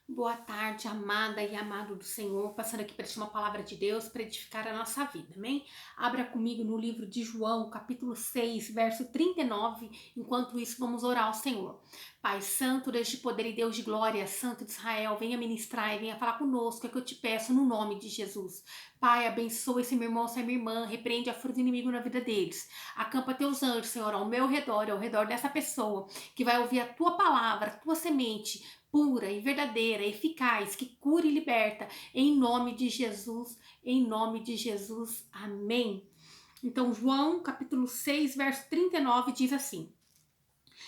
Boa tarde, amada e amado do Senhor, passando aqui para ti uma palavra de Deus para edificar a nossa vida, amém? Abra comigo no livro de João, capítulo 6, verso 39. Enquanto isso, vamos orar ao Senhor. Pai Santo, Deus de poder e Deus de glória, Santo de Israel, venha ministrar e venha falar conosco, é que eu te peço no nome de Jesus. Pai, abençoa esse meu irmão, essa minha irmã, repreende a fúria do inimigo na vida deles. Acampa teus anjos, Senhor, ao meu redor, ao redor dessa pessoa que vai ouvir a tua palavra, a tua semente, pura e verdadeira, eficaz, que cura e liberta, em nome de Jesus, em nome de Jesus, amém. Então, João, capítulo 6, verso 39, diz assim: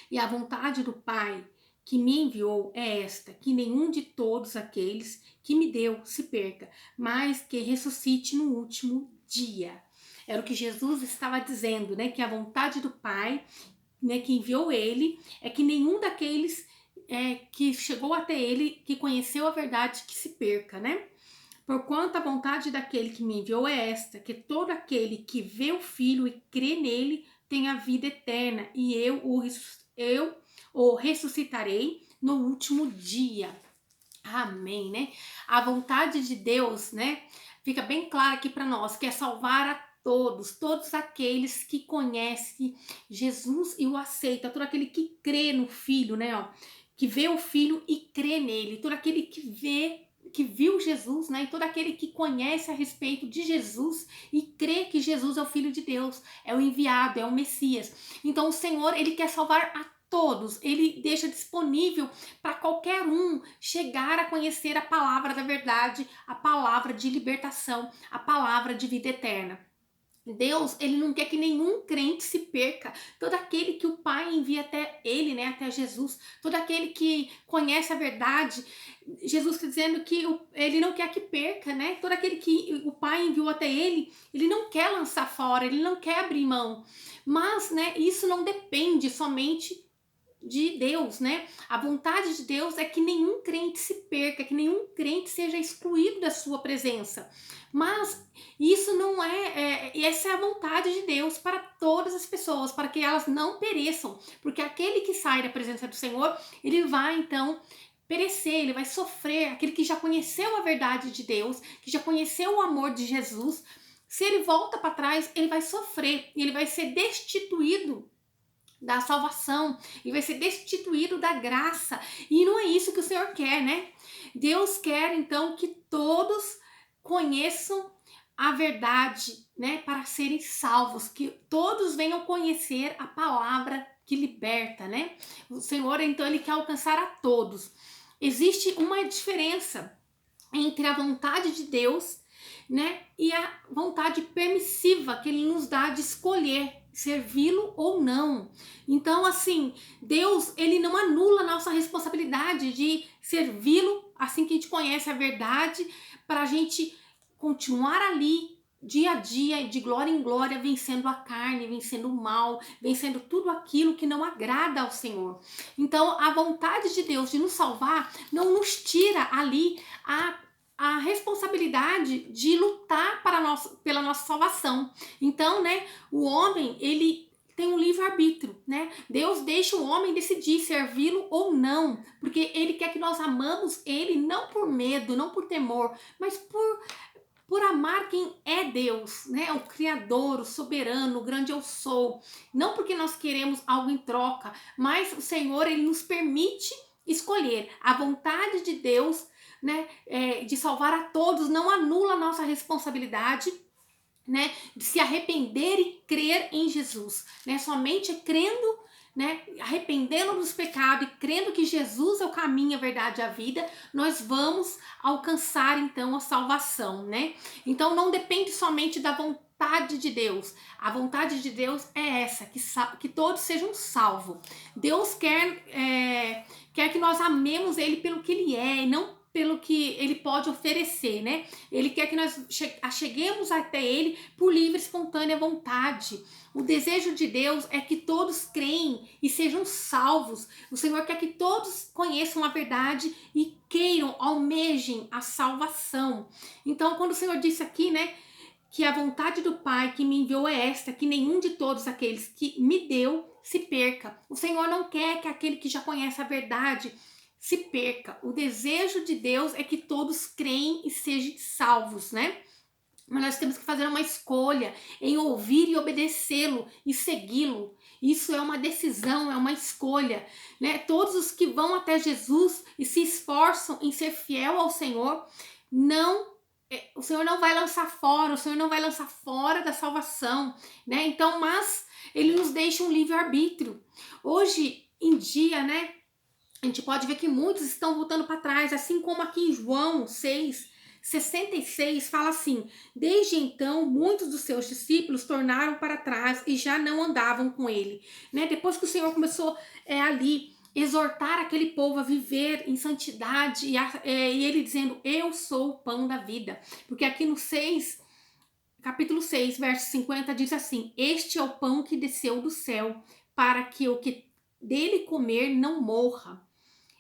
E a vontade do Pai que me enviou é esta, que nenhum de todos aqueles que me deu se perca, mas que ressuscite no último dia. Era o que Jesus estava dizendo, né? Que a vontade do Pai, né, que enviou ele, é que nenhum daqueles que chegou até ele, que conheceu a verdade, que se perca, né? Porquanto a vontade daquele que me enviou é esta, que todo aquele que vê o Filho e crê nele tenha vida eterna, e eu o ressuscitarei no último dia. Amém, né? A vontade de Deus, né? Fica bem clara aqui para nós, que é salvar a todos aqueles que conhecem Jesus e o aceita, todo aquele que crê no Filho, né? Ó, que vê o Filho e crê nele, todo aquele que viu Jesus, né? E todo aquele que conhece a respeito de Jesus e crê que Jesus é o Filho de Deus, é o enviado, é o Messias. Então o Senhor, ele quer salvar a todos, ele deixa disponível para qualquer um chegar a conhecer a palavra da verdade, a palavra de libertação, a palavra de vida eterna. Deus, ele não quer que nenhum crente se perca. Todo aquele que o Pai envia até ele, né, até Jesus, todo aquele que conhece a verdade, Jesus está dizendo que ele não quer que perca, né? Todo aquele que o Pai enviou até ele não quer lançar fora, ele não quer abrir mão. Mas, né, isso não depende somente de Deus, né? A vontade de Deus é que nenhum crente se perca, que nenhum crente seja excluído da sua presença. Mas isso não essa é a vontade de Deus para todas as pessoas, para que elas não pereçam, porque aquele que sai da presença do Senhor, ele vai então perecer, ele vai sofrer. Aquele que já conheceu a verdade de Deus, que já conheceu o amor de Jesus, se ele volta para trás, ele vai sofrer e ele vai ser destituído da salvação e vai ser destituído da graça. E não é isso que o Senhor quer, né? Deus quer então que todos conheçam a verdade, né, para serem salvos, que todos venham conhecer a palavra que liberta, né? O Senhor então ele quer alcançar a todos. Existe uma diferença entre a vontade de Deus, né, e a vontade permissiva que ele nos dá de escolher servi-lo ou não. Então, assim, Deus, ele não anula a nossa responsabilidade de servi-lo assim que a gente conhece a verdade, para a gente continuar ali dia a dia, de glória em glória, vencendo a carne, vencendo o mal, vencendo tudo aquilo que não agrada ao Senhor. Então, a vontade de Deus de nos salvar não nos tira ali a responsabilidade de lutar pela nossa salvação. Então, né, o homem, ele tem um livre-arbítrio, né? Deus deixa o homem decidir servi-lo ou não, porque ele quer que nós amamos ele não por medo, não por temor, mas por amar quem é Deus, né? O Criador, o soberano, o grande eu sou. Não porque nós queremos algo em troca, mas o Senhor, ele nos permite escolher. A vontade de Deus, né, de salvar a todos, não anula a nossa responsabilidade, né, de se arrepender e crer em Jesus, né? Somente crendo, né, arrependendo dos pecados e crendo que Jesus é o caminho, a verdade e a vida, nós vamos alcançar então a salvação, né? Então não depende somente da vontade de Deus. A vontade de Deus é essa, que todos sejam salvos. Deus quer que nós amemos Ele pelo que Ele é e não pelo que ele pode oferecer, né? Ele quer que nós cheguemos até ele por livre e espontânea vontade. O desejo de Deus é que todos creem e sejam salvos. O Senhor quer que todos conheçam a verdade e queiram, almejem a salvação. Então, quando o Senhor disse aqui, né, que a vontade do Pai que me enviou é esta, que nenhum de todos aqueles que me deu se perca. O Senhor não quer que aquele que já conhece a verdade se perca. O desejo de Deus é que todos creem e sejam salvos, né? Mas nós temos que fazer uma escolha em ouvir e obedecê-lo e segui-lo. Isso é uma decisão, é uma escolha, né? Todos os que vão até Jesus e se esforçam em ser fiel ao Senhor, não, o Senhor não vai lançar fora, o Senhor não vai lançar fora da salvação, né? Então, mas ele nos deixa um livre-arbítrio. Hoje em dia, né, a gente pode ver que muitos estão voltando para trás, assim como aqui em João 6:66 fala assim: desde então, muitos dos seus discípulos tornaram para trás e já não andavam com ele. Né? Depois que o Senhor começou ali exortar aquele povo a viver em santidade, e ele dizendo: eu sou o pão da vida. Porque aqui no capítulo 6, verso 50, diz assim: este é o pão que desceu do céu, para que o que dele comer não morra.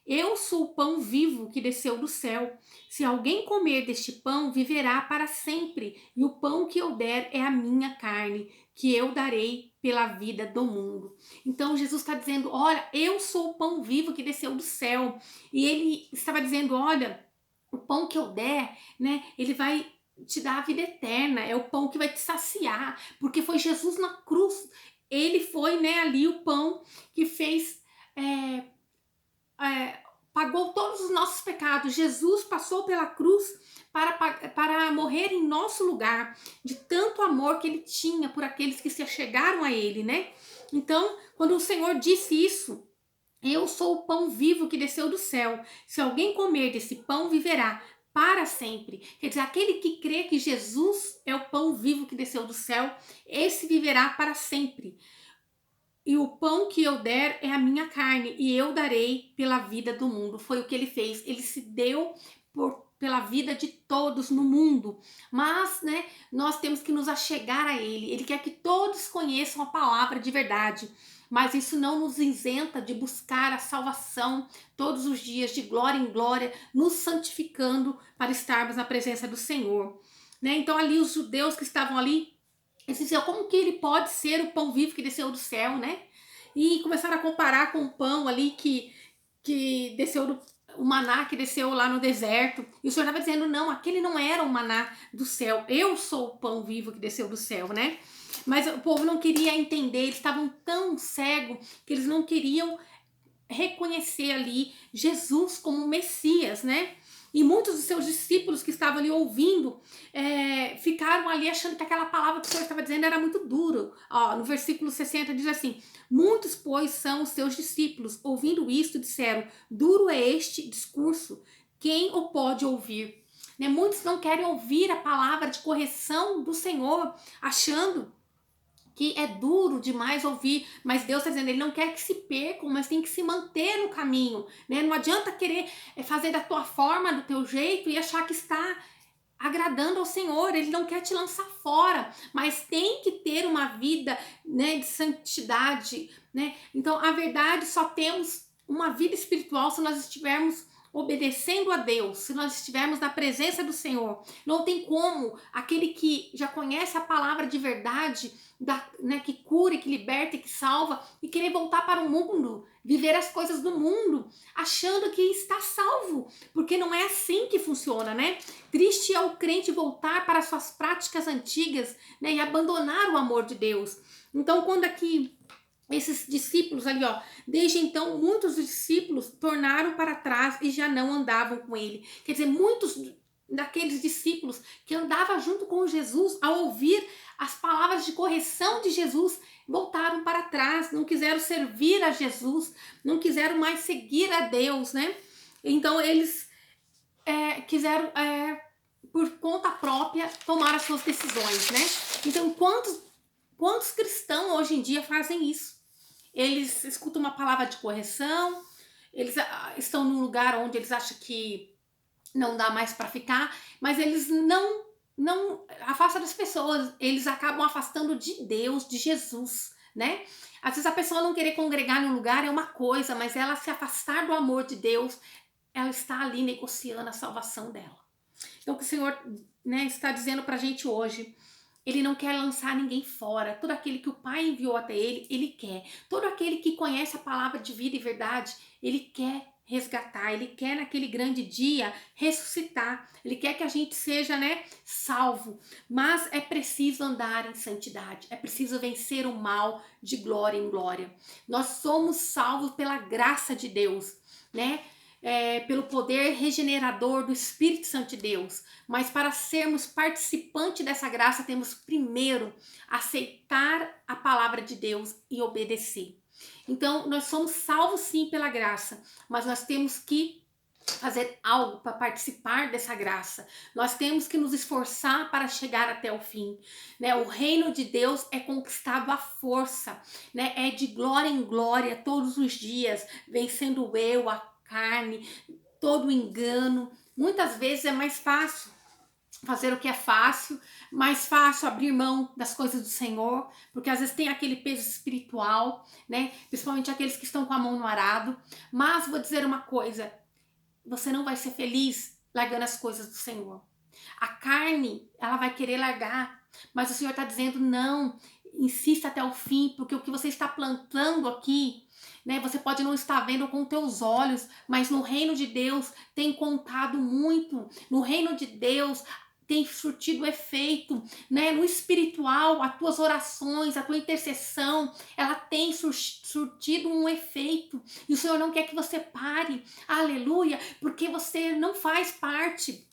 Eu sou o pão vivo que desceu do céu. Se alguém comer deste pão, viverá para sempre. E o pão que eu der é a minha carne, que eu darei pela vida do mundo. Então Jesus está dizendo: olha, eu sou o pão vivo que desceu do céu. E ele estava dizendo: olha, o pão que eu der, né, ele vai te dar a vida eterna. É o pão que vai te saciar. Porque foi Jesus na cruz. Ele foi, né, ali o pão que fez... pagou todos os nossos pecados. Jesus passou pela cruz para morrer em nosso lugar, de tanto amor que ele tinha por aqueles que se achegaram a ele, né? Então, quando o Senhor disse isso: eu sou o pão vivo que desceu do céu. Se alguém comer desse pão, viverá para sempre. Quer dizer, aquele que crê que Jesus é o pão vivo que desceu do céu, esse viverá para sempre. E o pão que eu der é a minha carne, e eu darei pela vida do mundo. Foi o que ele fez. Ele se deu pela vida de todos no mundo. Mas, né, nós temos que nos achegar a ele. Ele quer que todos conheçam a palavra de verdade. Mas isso não nos isenta de buscar a salvação todos os dias, de glória em glória, nos santificando para estarmos na presença do Senhor. Né? Então, ali, os judeus que estavam ali, eles diziam: como que ele pode ser o pão vivo que desceu do céu, né? E começaram a comparar com o pão ali que desceu o maná que desceu lá no deserto. E o Senhor estava dizendo: não, aquele não era o maná do céu. Eu sou o pão vivo que desceu do céu, né? Mas o povo não queria entender, eles estavam tão cegos que eles não queriam reconhecer ali Jesus como Messias, né? E muitos dos seus discípulos que estavam ali ouvindo ficaram ali achando que aquela palavra que o Senhor estava dizendo era muito duro. Ó, no versículo 60 diz assim: muitos, pois, são os seus discípulos. Ouvindo isto, disseram: duro é este discurso, quem o pode ouvir? Né? Muitos não querem ouvir a palavra de correção do Senhor, achando que é duro demais ouvir, mas Deus está dizendo: ele não quer que se percam, mas tem que se manter no caminho, né? Não adianta querer fazer da tua forma, do teu jeito e achar que está agradando ao Senhor. Ele não quer te lançar fora, mas tem que ter uma vida, né, de santidade, né? Então, a verdade, só temos uma vida espiritual se nós estivermos obedecendo a Deus, se nós estivermos na presença do Senhor. Não tem como aquele que já conhece a palavra de verdade, né, que cura, que liberta e que salva, e querer voltar para o mundo, viver as coisas do mundo, achando que está salvo, porque não é assim que funciona, né? Triste é o crente voltar para suas práticas antigas, né, e abandonar o amor de Deus. Então, quando aqui esses discípulos ali, ó, desde então muitos discípulos tornaram para trás e já não andavam com ele. Quer dizer, muitos daqueles discípulos que andavam junto com Jesus, ao ouvir as palavras de correção de Jesus, voltaram para trás, não quiseram servir a Jesus, não quiseram mais seguir a Deus, né? Então eles quiseram, por conta própria, tomar as suas decisões, né? Então, quantos cristãos hoje em dia fazem isso? Eles escutam uma palavra de correção, eles estão num lugar onde eles acham que não dá mais para ficar, mas eles não afastam das pessoas, eles acabam afastando de Deus, de Jesus, né? Às vezes a pessoa não querer congregar em um lugar é uma coisa, mas ela se afastar do amor de Deus, ela está ali negociando a salvação dela. Então o que o Senhor, né, está dizendo pra gente hoje: ele não quer lançar ninguém fora. Todo aquele que o Pai enviou até ele, ele quer. Todo aquele que conhece a palavra de vida e verdade, ele quer resgatar, ele quer naquele grande dia ressuscitar, ele quer que a gente seja, né, salvo, mas é preciso andar em santidade, é preciso vencer o mal de glória em glória. Nós somos salvos pela graça de Deus, né? Pelo poder regenerador do Espírito Santo de Deus. Mas para sermos participantes dessa graça, temos primeiro aceitar a palavra de Deus e obedecer. Então, nós somos salvos sim pela graça, mas nós temos que fazer algo para participar dessa graça. Nós temos que nos esforçar para chegar até o fim, né? O reino de Deus é conquistado à força, né? É de glória em glória todos os dias, vencendo o eu, a carne, todo o engano. Muitas vezes é mais fácil fazer o que é fácil, mais fácil abrir mão das coisas do Senhor, porque às vezes tem aquele peso espiritual, né? Principalmente aqueles que estão com a mão no arado. Mas vou dizer uma coisa, você não vai ser feliz largando as coisas do Senhor. A carne, ela vai querer largar, mas o Senhor está dizendo não, insista até o fim, porque o que você está plantando aqui, né, você pode não estar vendo com teus olhos, mas no reino de Deus tem contado muito. No reino de Deus tem surtido efeito, né? No espiritual, as tuas orações, a tua intercessão, ela tem surtido um efeito. E o Senhor não quer que você pare, aleluia, porque você não faz parte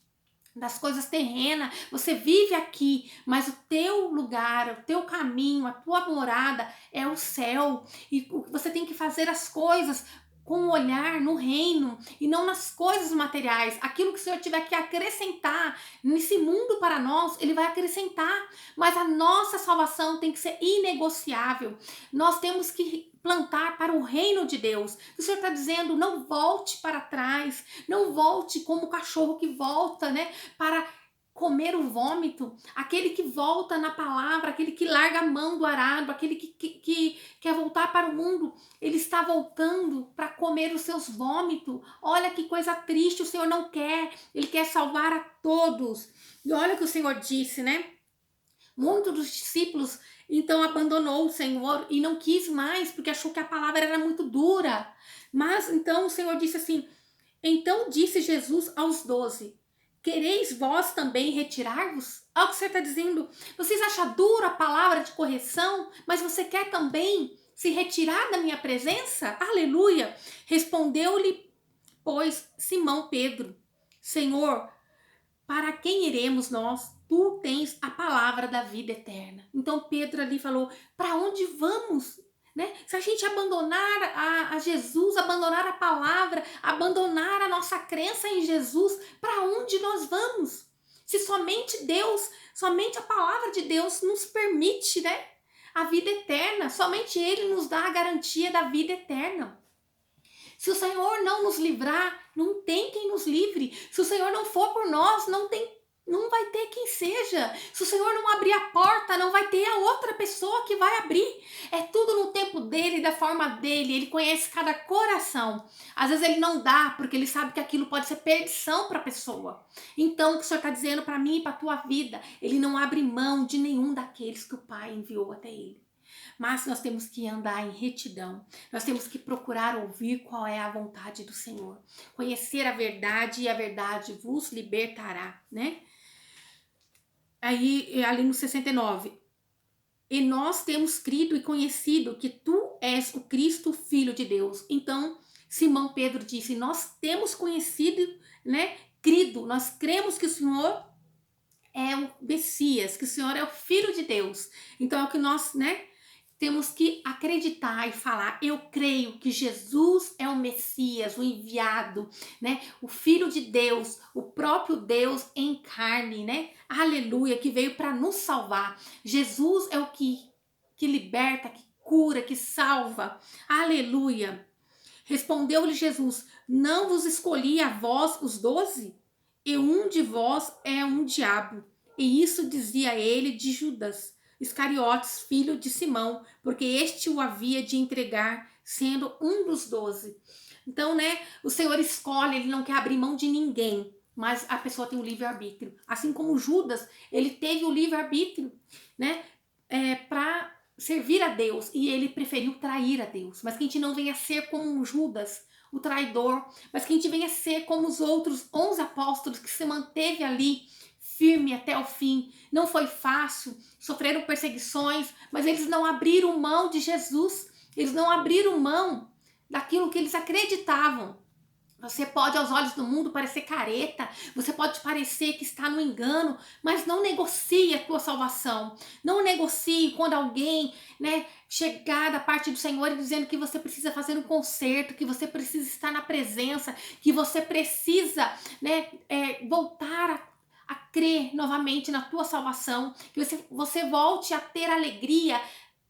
das coisas terrenas, você vive aqui, mas o teu lugar, o teu caminho, a tua morada é o céu, e você tem que fazer as coisas com um olhar no reino e não nas coisas materiais. Aquilo que o Senhor tiver que acrescentar nesse mundo para nós, Ele vai acrescentar, mas a nossa salvação tem que ser inegociável. Nós temos que plantar para o reino de Deus. O Senhor está dizendo, não volte para trás, não volte como o cachorro que volta, né, para comer o vômito, aquele que volta na palavra, aquele que larga a mão do arado, aquele que quer voltar para o mundo, ele está voltando para comer os seus vômitos. Olha que coisa triste, o Senhor não quer, Ele quer salvar a todos. E olha o que o Senhor disse, né? Muitos dos discípulos então abandonou o Senhor e não quis mais, porque achou que a palavra era muito dura. Mas então o Senhor disse assim, então disse Jesus aos 12, quereis vós também retirar-vos? Olha o que você está dizendo. Vocês acham dura a palavra de correção, mas você quer também se retirar da minha presença? Aleluia! Respondeu-lhe, pois, Simão Pedro, Senhor, para quem iremos nós? Tu tens a palavra da vida eterna. Então Pedro ali falou, para onde vamos? Né? Se a gente abandonar a Jesus, abandonar a palavra, abandonar a nossa crença em Jesus, para onde nós vamos? Se somente Deus, somente a palavra de Deus nos permite, né, a vida eterna, somente Ele nos dá a garantia da vida eterna. Se o Senhor não nos livrar, não tem quem nos livre. Se o Senhor não for por nós, não vai ter quem seja. Se o Senhor não abrir a porta, não vai ter a outra pessoa que vai abrir. É tudo no tempo dele, da forma dele. Ele conhece cada coração. Às vezes ele não dá, porque ele sabe que aquilo pode ser perdição para a pessoa. Então, o que o Senhor está dizendo para mim e para a tua vida, ele não abre mão de nenhum daqueles que o Pai enviou até ele. Mas nós temos que andar em retidão, nós temos que procurar ouvir qual é a vontade do Senhor, conhecer a verdade e a verdade vos libertará, né? Aí, ali no 69, e nós temos crido e conhecido que tu és o Cristo, Filho de Deus. Então, Simão Pedro disse, nós temos conhecido, né, crido, nós cremos que o Senhor é o Messias, que o Senhor é o Filho de Deus. Então, é o que nós, né, temos que acreditar e falar, eu creio que Jesus é o Messias, o enviado, né? O Filho de Deus, o próprio Deus em carne, né? Aleluia, que veio para nos salvar. Jesus é o que liberta, que cura, que salva. Aleluia. Respondeu-lhe Jesus, não vos escolhi a vós os 12? E um de vós é um diabo. E isso dizia ele de Judas Iscariotes, filho de Simão, porque este o havia de entregar, sendo um dos 12. Então, né, o Senhor escolhe, ele não quer abrir mão de ninguém, mas a pessoa tem o livre-arbítrio. Assim como Judas, ele teve o livre-arbítrio, né, para servir a Deus, e ele preferiu trair a Deus. Mas que a gente não venha ser como Judas, o traidor, mas que a gente venha ser como os outros 11 apóstolos que se manteve ali firme até o fim. Não foi fácil, sofreram perseguições, mas eles não abriram mão de Jesus, eles não abriram mão daquilo que eles acreditavam. Você pode, aos olhos do mundo, parecer careta, você pode parecer que está no engano, mas não negocie a tua salvação. Não negocie quando alguém, né, chegar da parte do Senhor e dizendo que você precisa fazer um conserto, que você precisa estar na presença, que você precisa, né, voltar a crer novamente na tua salvação, que você volte a ter alegria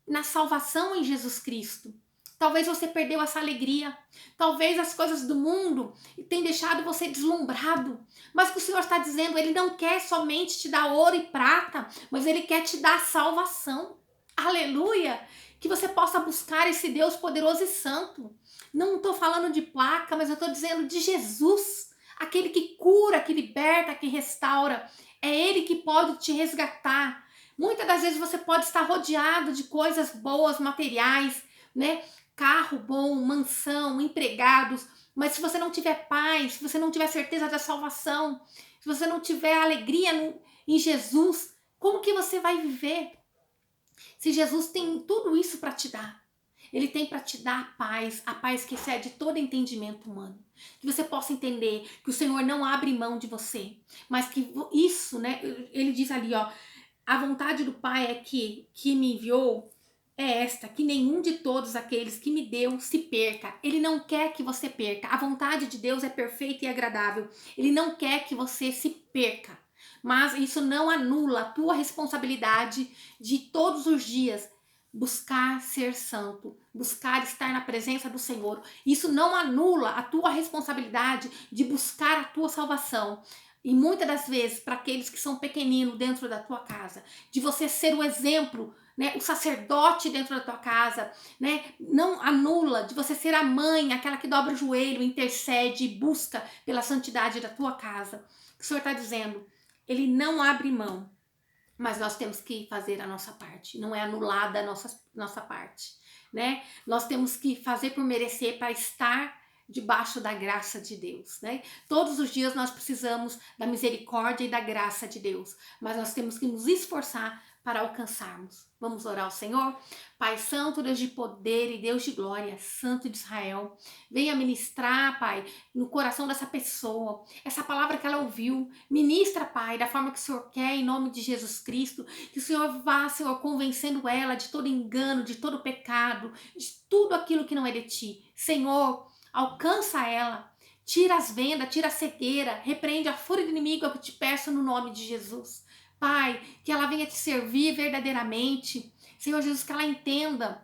na salvação em Jesus Cristo. Talvez você perdeu essa alegria. Talvez as coisas do mundo tenham deixado você deslumbrado. Mas o que o Senhor está dizendo, Ele não quer somente te dar ouro e prata, mas Ele quer te dar salvação. Aleluia! Que você possa buscar esse Deus poderoso e santo. Não estou falando de placa, mas eu estou dizendo de Jesus. Aquele que cura, que liberta, que restaura. É Ele que pode te resgatar. Muitas das vezes você pode estar rodeado de coisas boas, materiais, né? Carro bom, mansão, empregados, mas se você não tiver paz, se você não tiver certeza da salvação, se você não tiver alegria em Jesus, como que você vai viver? Se Jesus tem tudo isso para te dar, Ele tem para te dar a paz que excede todo entendimento humano. Que você possa entender que o Senhor não abre mão de você, mas que isso, né? Ele diz ali, ó, a vontade do Pai é que me enviou é esta, que nenhum de todos aqueles que me deu se perca. Ele não quer que você perca. A vontade de Deus é perfeita e agradável. Ele não quer que você se perca. Mas isso não anula a tua responsabilidade de todos os dias buscar ser santo, buscar estar na presença do Senhor. Isso não anula a tua responsabilidade de buscar a tua salvação. E muitas das vezes, para aqueles que são pequeninos dentro da tua casa, de você ser o exemplo, né, o sacerdote dentro da tua casa, né, não anula de você ser a mãe, aquela que dobra o joelho, intercede e busca pela santidade da tua casa. O Senhor está dizendo, Ele não abre mão, mas nós temos que fazer a nossa parte, não é anulada a nossa parte, né? Nós temos que fazer por merecer para estar debaixo da graça de Deus, né? Todos os dias nós precisamos da misericórdia e da graça de Deus, mas nós temos que nos esforçar para alcançarmos. Vamos orar ao Senhor? Pai Santo, Deus de poder e Deus de glória, Santo de Israel, venha ministrar, Pai, no coração dessa pessoa, essa palavra que ela ouviu, ministra, Pai, da forma que o Senhor quer, em nome de Jesus Cristo, que o Senhor vá, Senhor, convencendo ela de todo engano, de todo pecado, de tudo aquilo que não é de Ti. Senhor, alcança ela, tira as vendas, tira a cegueira, repreende a fúria do inimigo, é o que te peço no nome de Jesus. Pai, que ela venha te servir verdadeiramente. Senhor Jesus, que ela entenda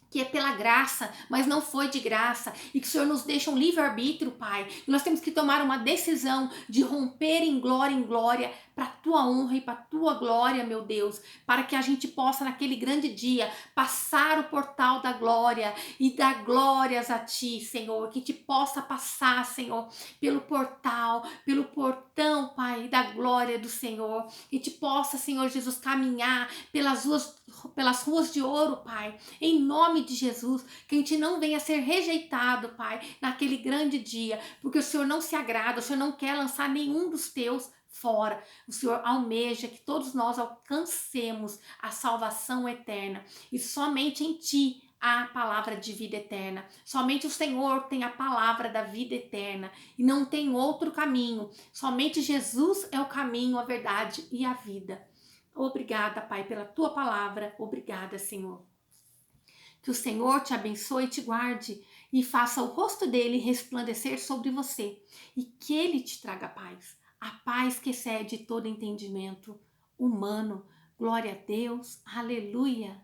que é pela graça, mas não foi de graça, e que o Senhor nos deixa um livre-arbítrio, Pai, e nós temos que tomar uma decisão de romper em glória, para a Tua honra e para a Tua glória, meu Deus, para que a gente possa, naquele grande dia, passar o portal da glória e dar glórias a Ti, Senhor, que te possa passar, Senhor, pelo portal, pelo portão, Pai, da glória do Senhor, e te possa, Senhor Jesus, caminhar pelas ruas de ouro, Pai, em nome de Jesus, que a gente não venha a ser rejeitado, Pai, naquele grande dia, porque o Senhor não se agrada, o Senhor não quer lançar nenhum dos teus fora. O Senhor almeja que todos nós alcancemos a salvação eterna, e somente em Ti há a palavra de vida eterna. Somente o Senhor tem a palavra da vida eterna e não tem outro caminho. Somente Jesus é o caminho, a verdade e a vida. Obrigada, Pai, pela Tua palavra. Obrigada, Senhor. Que o Senhor te abençoe e te guarde e faça o rosto dele resplandecer sobre você e que ele te traga paz. A paz que excede todo entendimento humano. Glória a Deus. Aleluia.